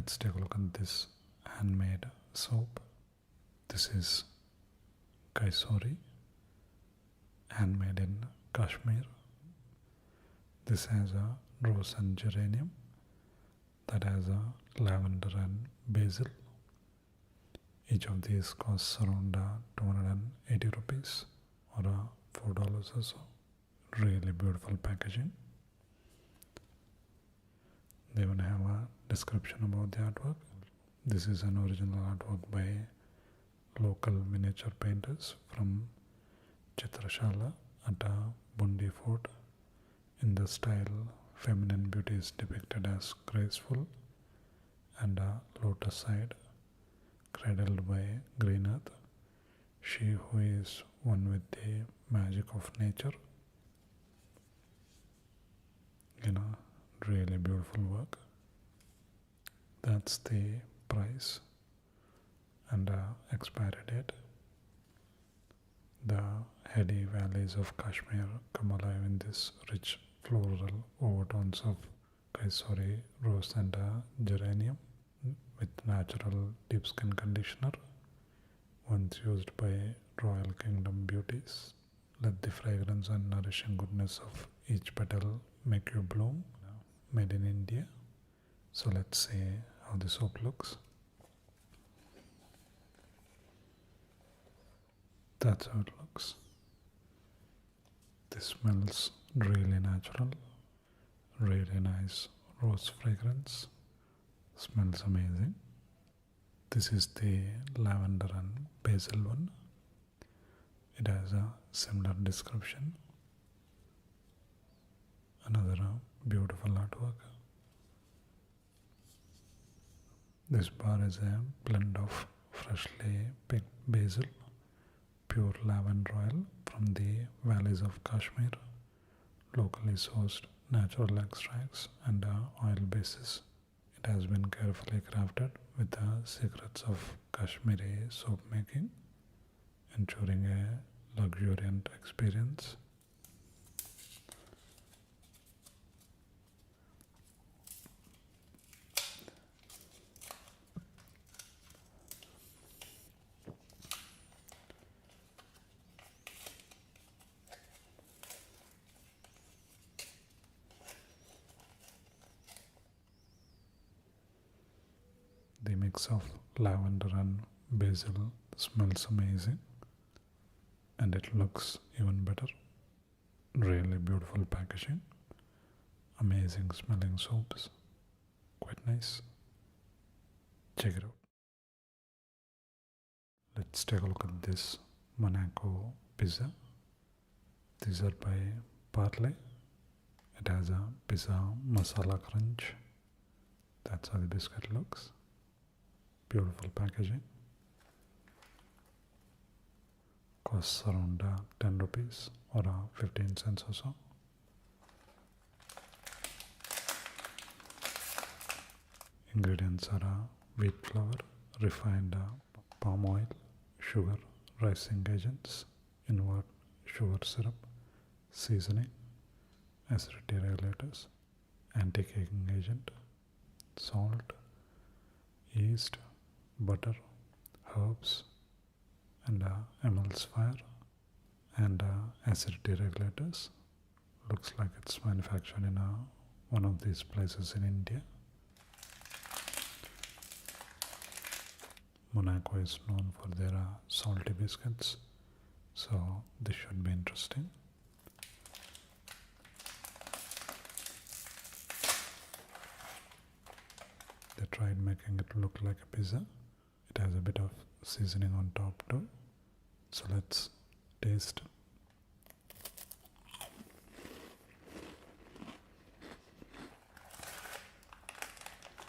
Let's take a look at this handmade soap. This is Kashmiri, handmade in Kashmir. This has a rose and geranium. That has a lavender and basil. Each of these costs around 280 rupees or $4 or so. Really beautiful packaging. They even have a description about the artwork. This is an original artwork by local miniature painters from Chitrashala at Bundi Fort. In the style, feminine beauty is depicted as graceful and lotus side, cradled by green earth. She who is one with the magic of nature. Really beautiful work. That's the price and expiry date. The heady valleys of Kashmir come alive in this rich floral overtones of Kashmiri rose and geranium with natural deep skin conditioner, once used by Royal Kingdom beauties. Let the fragrance and nourishing goodness of each petal make you bloom. Made in India. So let's see how the soap looks. That's how it looks. This smells really natural, really nice rose fragrance. Smells amazing. This is the lavender and basil one. It has a similar description. Another beautiful artwork. This bar is a blend of freshly picked basil, pure lavender oil from the valleys of Kashmir, locally sourced natural extracts and oil bases. It has been carefully crafted with the secrets of Kashmiri soap making, ensuring a luxuriant experience. The mix of lavender and basil smells amazing, and it looks even better. Really beautiful packaging, amazing smelling soaps, quite nice. Check it out. Let's take a look at this Monaco pizza. These are by Parley. It has a pizza masala crunch. That's how the biscuit looks. Beautiful packaging. Costs around 10 rupees or 15 cents or so. Ingredients are wheat flour, refined palm oil, sugar, rising agents, invert sugar syrup, seasoning, acidity regulators, anti-caking agent, salt, yeast, butter, herbs, and emulsifier and acidity regulators. Looks like it's manufactured in one of these places in India. Monaco is known for their salty biscuits, so this should be interesting. They tried making it look like a pizza. It has a bit of seasoning on top too. So let's taste.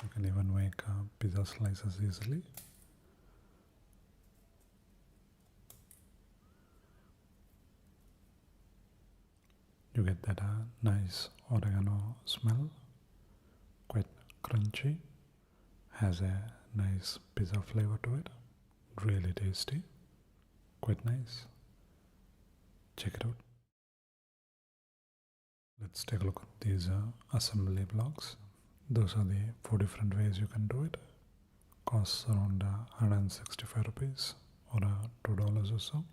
You can even make pizza slices easily. You get that nice oregano smell, quite crunchy, has a nice pizza flavor to it, really tasty, quite nice. Check it out. Let's take a look at these assembly blocks. Those are the 4 different ways you can do it. Costs around 165 rupees or $2 or so.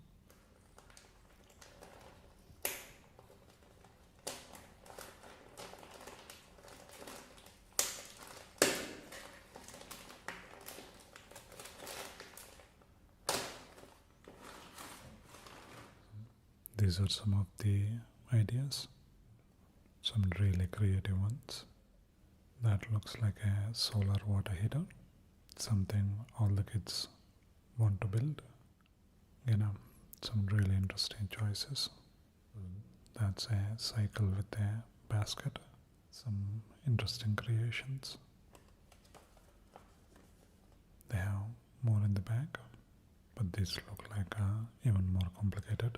These are some of the ideas, some really creative ones. That looks like a solar water heater, something all the kids want to build. Some really interesting choices. That's a cycle with a basket, some interesting creations. They have more in the back, but these look like even more complicated.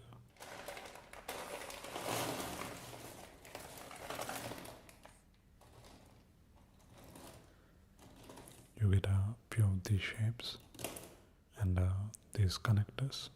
You get a few of these shapes and these connectors.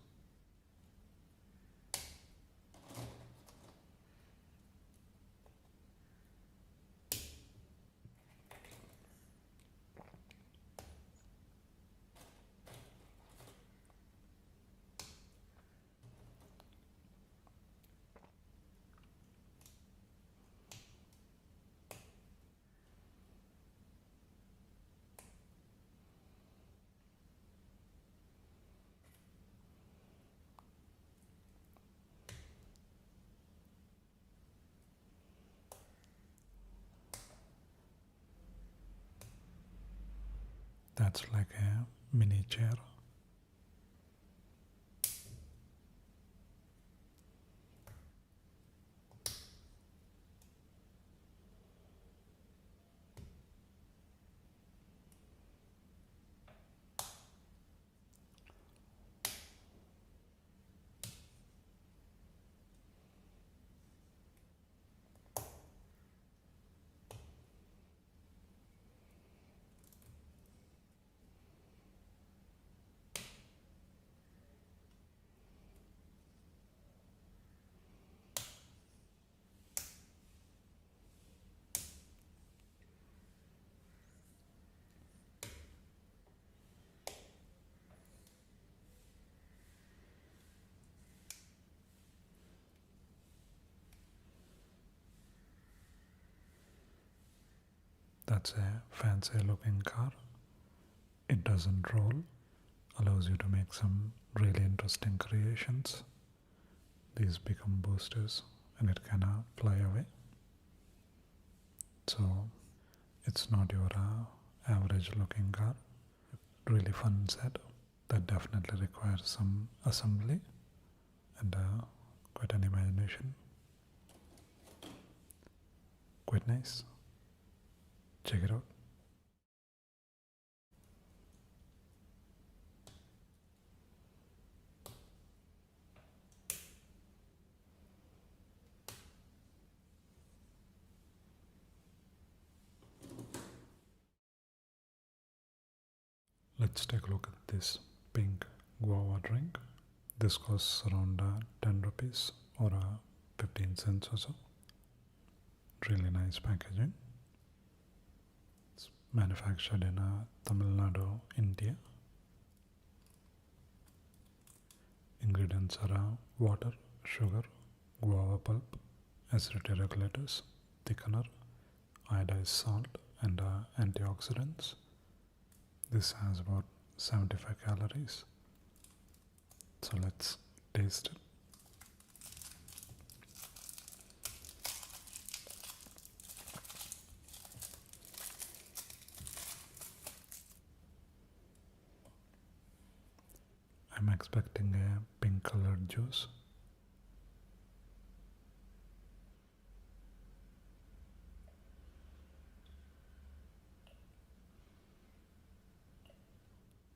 That's like a mini chair. That's a fancy looking car. It doesn't roll, allows you to make some really interesting creations. These become boosters and it can fly away. So it's not your average looking car. Really fun set that definitely requires some assembly and quite an imagination. Quite nice. Check it out. Let's take a look at this pink guava drink. This costs around 10 rupees or 15 cents or so. Really nice packaging. It's manufactured in Tamil Nadu, India. Ingredients are water, sugar, guava pulp, acidity regulators, thickener, iodized salt, and antioxidants. This has about 75 calories. So let's taste it. I'm expecting a pink colored juice.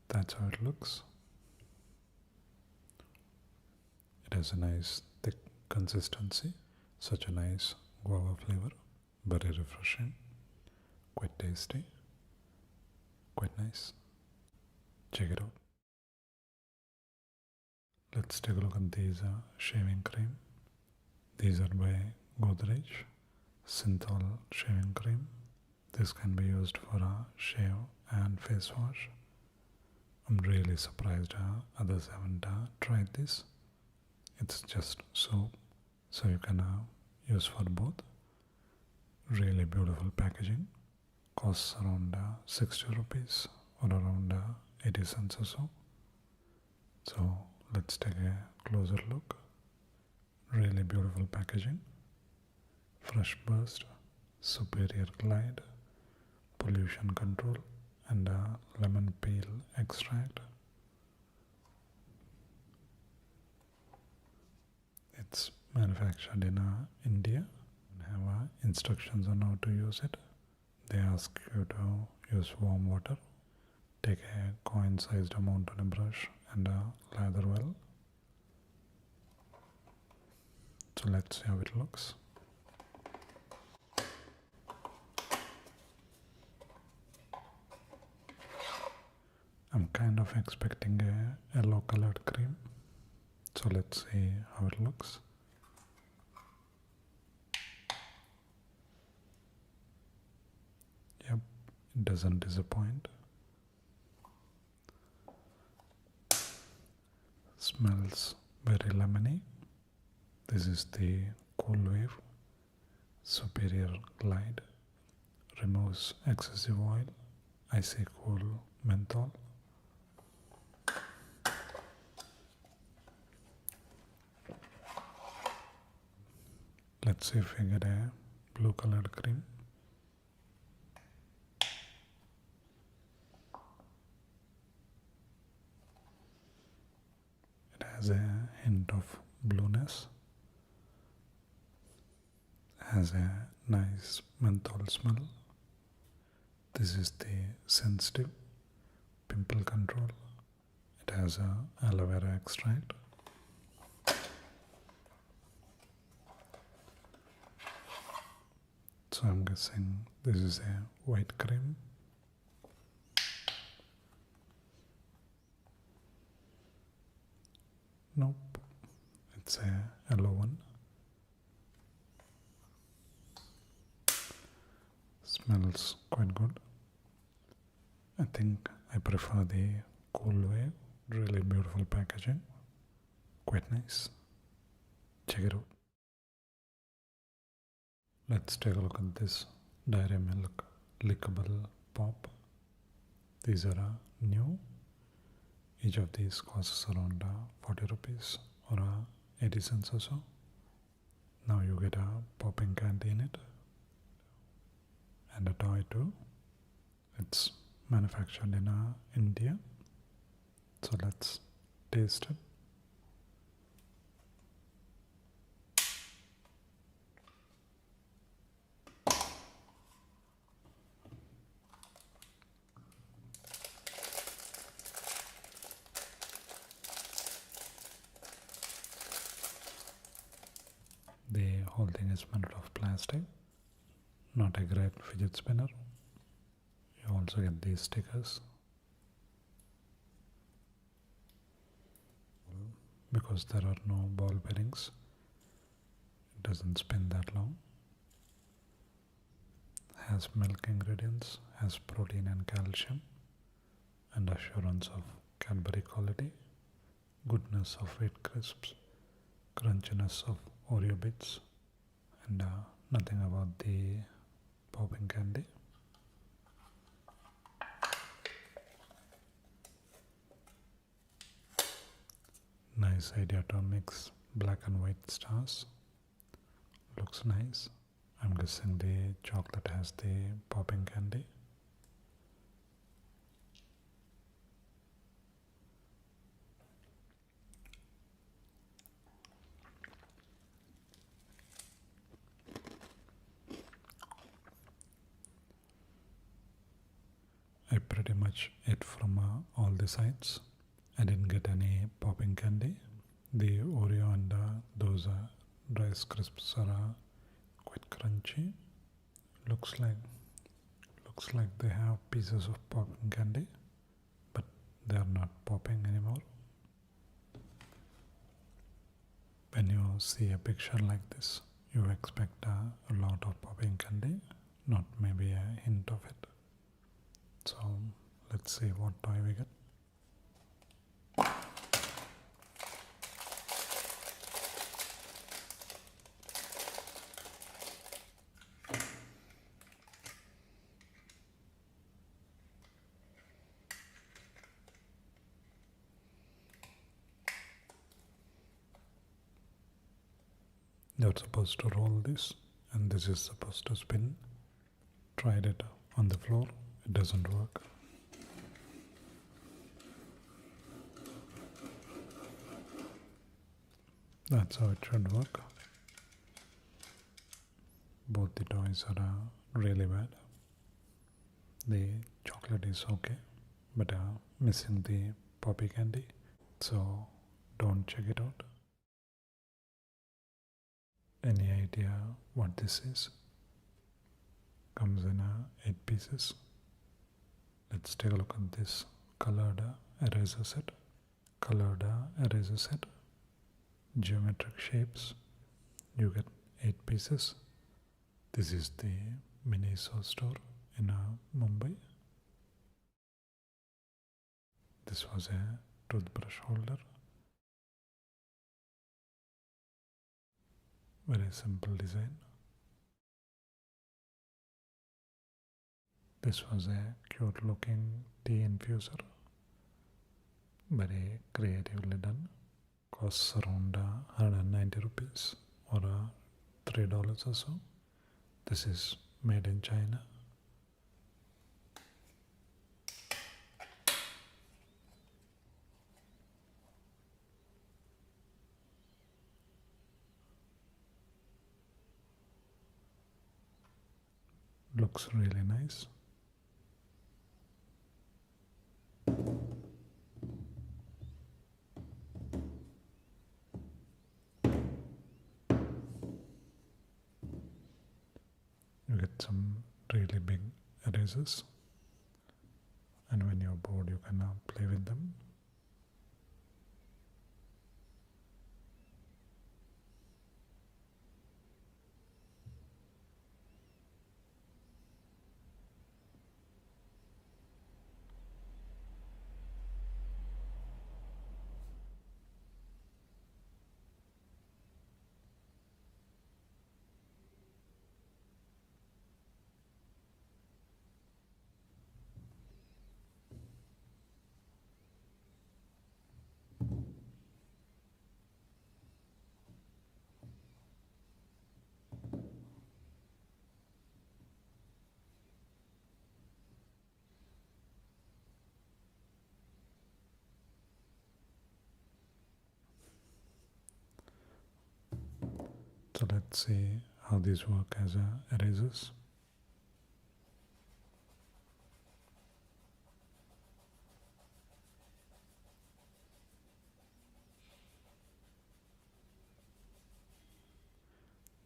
That's how it looks. It has a nice thick consistency, such a nice guava flavor, very refreshing, quite tasty, quite nice. Check it out. Let's take a look at these shaving cream. These are by Godrej Synthol shaving cream. This can be used for a shave and face wash. I'm really surprised others haven't tried this. It's just soap, so you can use for both. Really beautiful packaging. Costs around 60 rupees or around 80 cents or so. So let's take a closer look. Really beautiful packaging. Fresh burst, superior glide, pollution control, and lemon peel extract. It's manufactured in India. We have instructions on how to use it. They ask you to use warm water, take a coin-sized amount on a brush and lather well. So let's see how it looks. I'm kind of expecting a yellow colored cream. So let's see how it looks. Yep, it doesn't disappoint. Smells very lemony. This is the Cool Wave Superior Glide. Removes excessive oil. Icy cool menthol. Let's see if we get a blue colored cream. It has a hint of blueness. Has a nice menthol smell. This is the sensitive pimple control. It has a aloe vera extract. So I'm guessing this is a white cream. Nope, it's a yellow one. Smells quite good. I think I prefer the Cool Wave. Really beautiful packaging. Quite nice. Check it out. Let's take a look at this Dairy Milk Lickable Pop. These are new. Each of these costs around 40 rupees or 80 cents or so. Now you get a popping candy in it and a toy too. It's manufactured in India. So let's taste it. The whole thing is made of plastic, not a great fidget spinner. You also get these stickers. Because there are no ball bearings, it doesn't spin that long. Has milk ingredients, has protein and calcium, and assurance of Cadbury quality, goodness of wheat crisps, crunchiness of Oreo bits, and nothing about the popping candy. Nice idea to mix black and white stars. Looks nice. I'm guessing the chocolate has the popping candy. I pretty much ate from all the sides. I didn't get any popping candy. The Oreo and those rice crisps are quite crunchy. Looks like they have pieces of popping candy, but they are not popping anymore. When you see a picture like this, you expect a lot of popping candy. not maybe a hint of it. So let's see what toy we get. You're supposed to roll this, and this is supposed to spin. Tried it on the floor, it doesn't work. That's how it should work. Both the toys are really bad. The chocolate is okay, but missing the poppy candy. So don't check it out. Any idea what this is? Comes in 8 pieces. Let's take a look at this colored eraser set. Colored eraser set. Geometric shapes. You get 8 pieces. This is the Miniso store in Mumbai. This was a toothbrush holder. Very simple design. This was a cute looking tea infuser. Very creatively done. Costs around 190 rupees or $3 or so. This is made in China. Looks really nice. You get some really big erasers, and when you're bored you can play with them. So let's see how these work as erasers.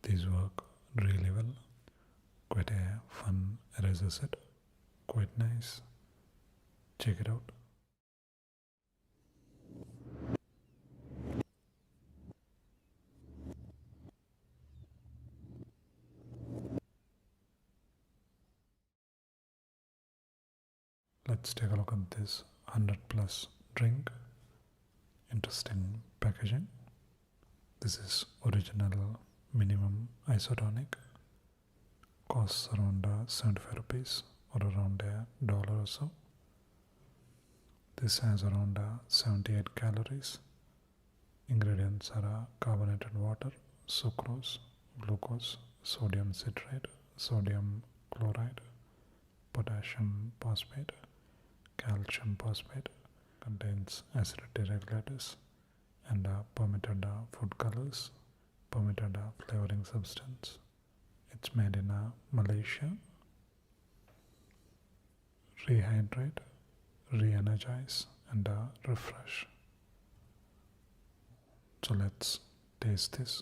These work really well. Quite a fun eraser set. Quite nice. Check it out. Let's take a look at this 100+ drink. Interesting packaging. This is original minimum isotonic. Costs around 75 rupees or around $1 or so. This has around 78 calories. Ingredients are carbonated water, sucrose, glucose, sodium citrate, sodium chloride, potassium phosphate, calcium phosphate. Contains acidity regulators and permitted food colors, permitted flavoring substance. It's made in Malaysia. Rehydrate, re-energize and refresh. So let's taste this.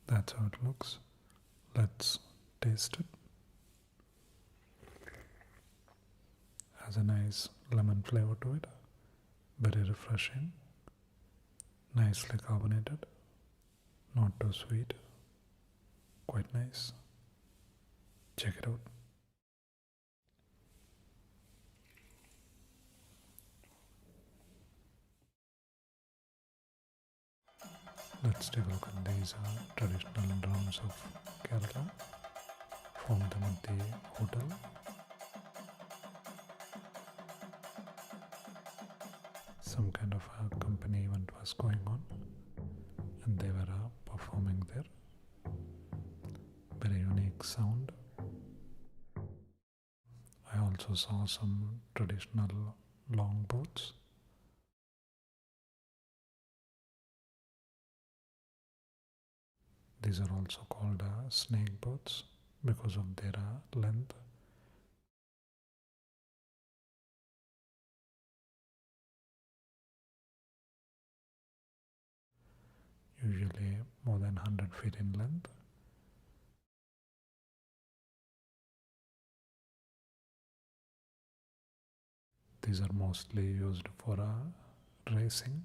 That's how it looks. Let's taste it. has a nice lemon flavor to it, very refreshing, nicely carbonated, not too sweet, quite nice. Check it out. Let's take a look at these traditional drums of Kerala. Found them at the hotel. Some kind of a company event was going on and they were performing there. Very unique sound. I also saw some traditional longboards. These are also called snake boards because of their length. Usually more than 100 feet in length. These are mostly used for racing.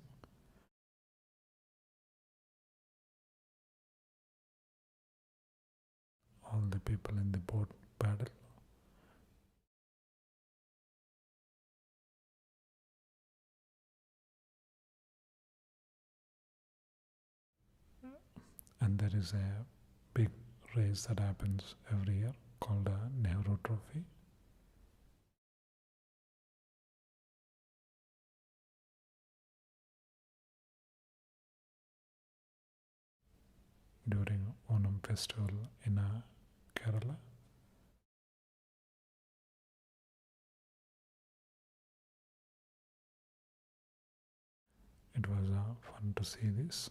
All the people in the boat paddle. And there is a big race that happens every year called a Nehru Trophy. During Onam festival in Kerala. It was fun to see this.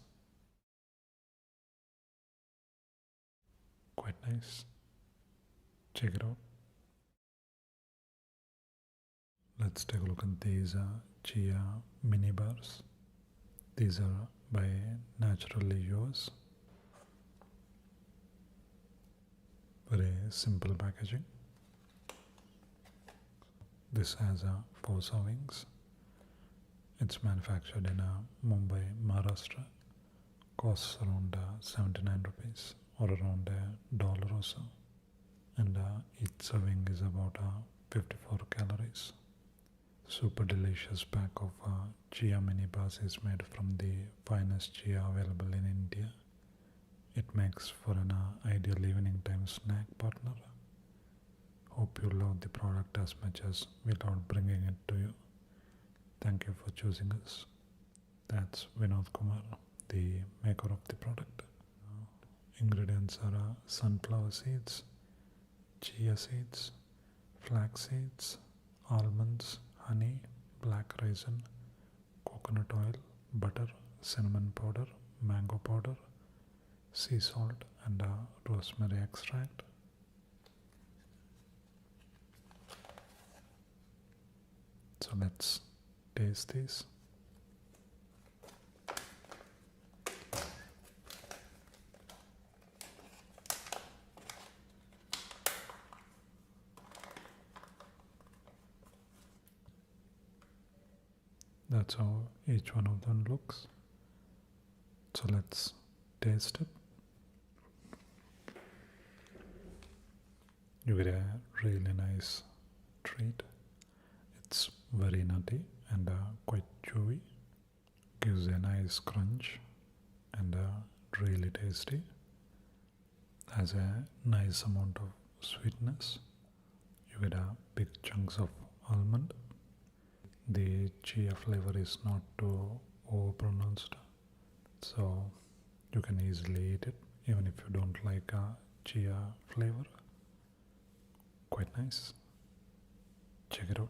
Quite nice. Check it out. Let's take a look at these Chia minibars. These are by Naturally Yours. Very simple packaging. This has 4 servings. It's manufactured in Mumbai, Maharashtra. Costs around 79 rupees or around $1 or so. And each serving is about 54 calories. Super delicious pack of chia mini bars is made from the finest chia available in India. It makes for an ideal evening time snack partner. Hope you love the product as much as we loved bringing it to you. Thank you for choosing us. That's Vinod Kumar, the maker of the product. Ingredients are sunflower seeds, chia seeds, flax seeds, almonds, honey, black raisin, coconut oil, butter, cinnamon powder, mango powder, sea salt and rosemary extract. So let's taste this. That's how each one of them looks. So let's taste it. You get a really nice treat. It's very nutty and quite chewy. Gives a nice crunch and really tasty. Has a nice amount of sweetness. You get big chunks of almond. The chia flavor is not too overpronounced, so you can easily eat it even if you don't like chia flavor. Quite nice. Check it out.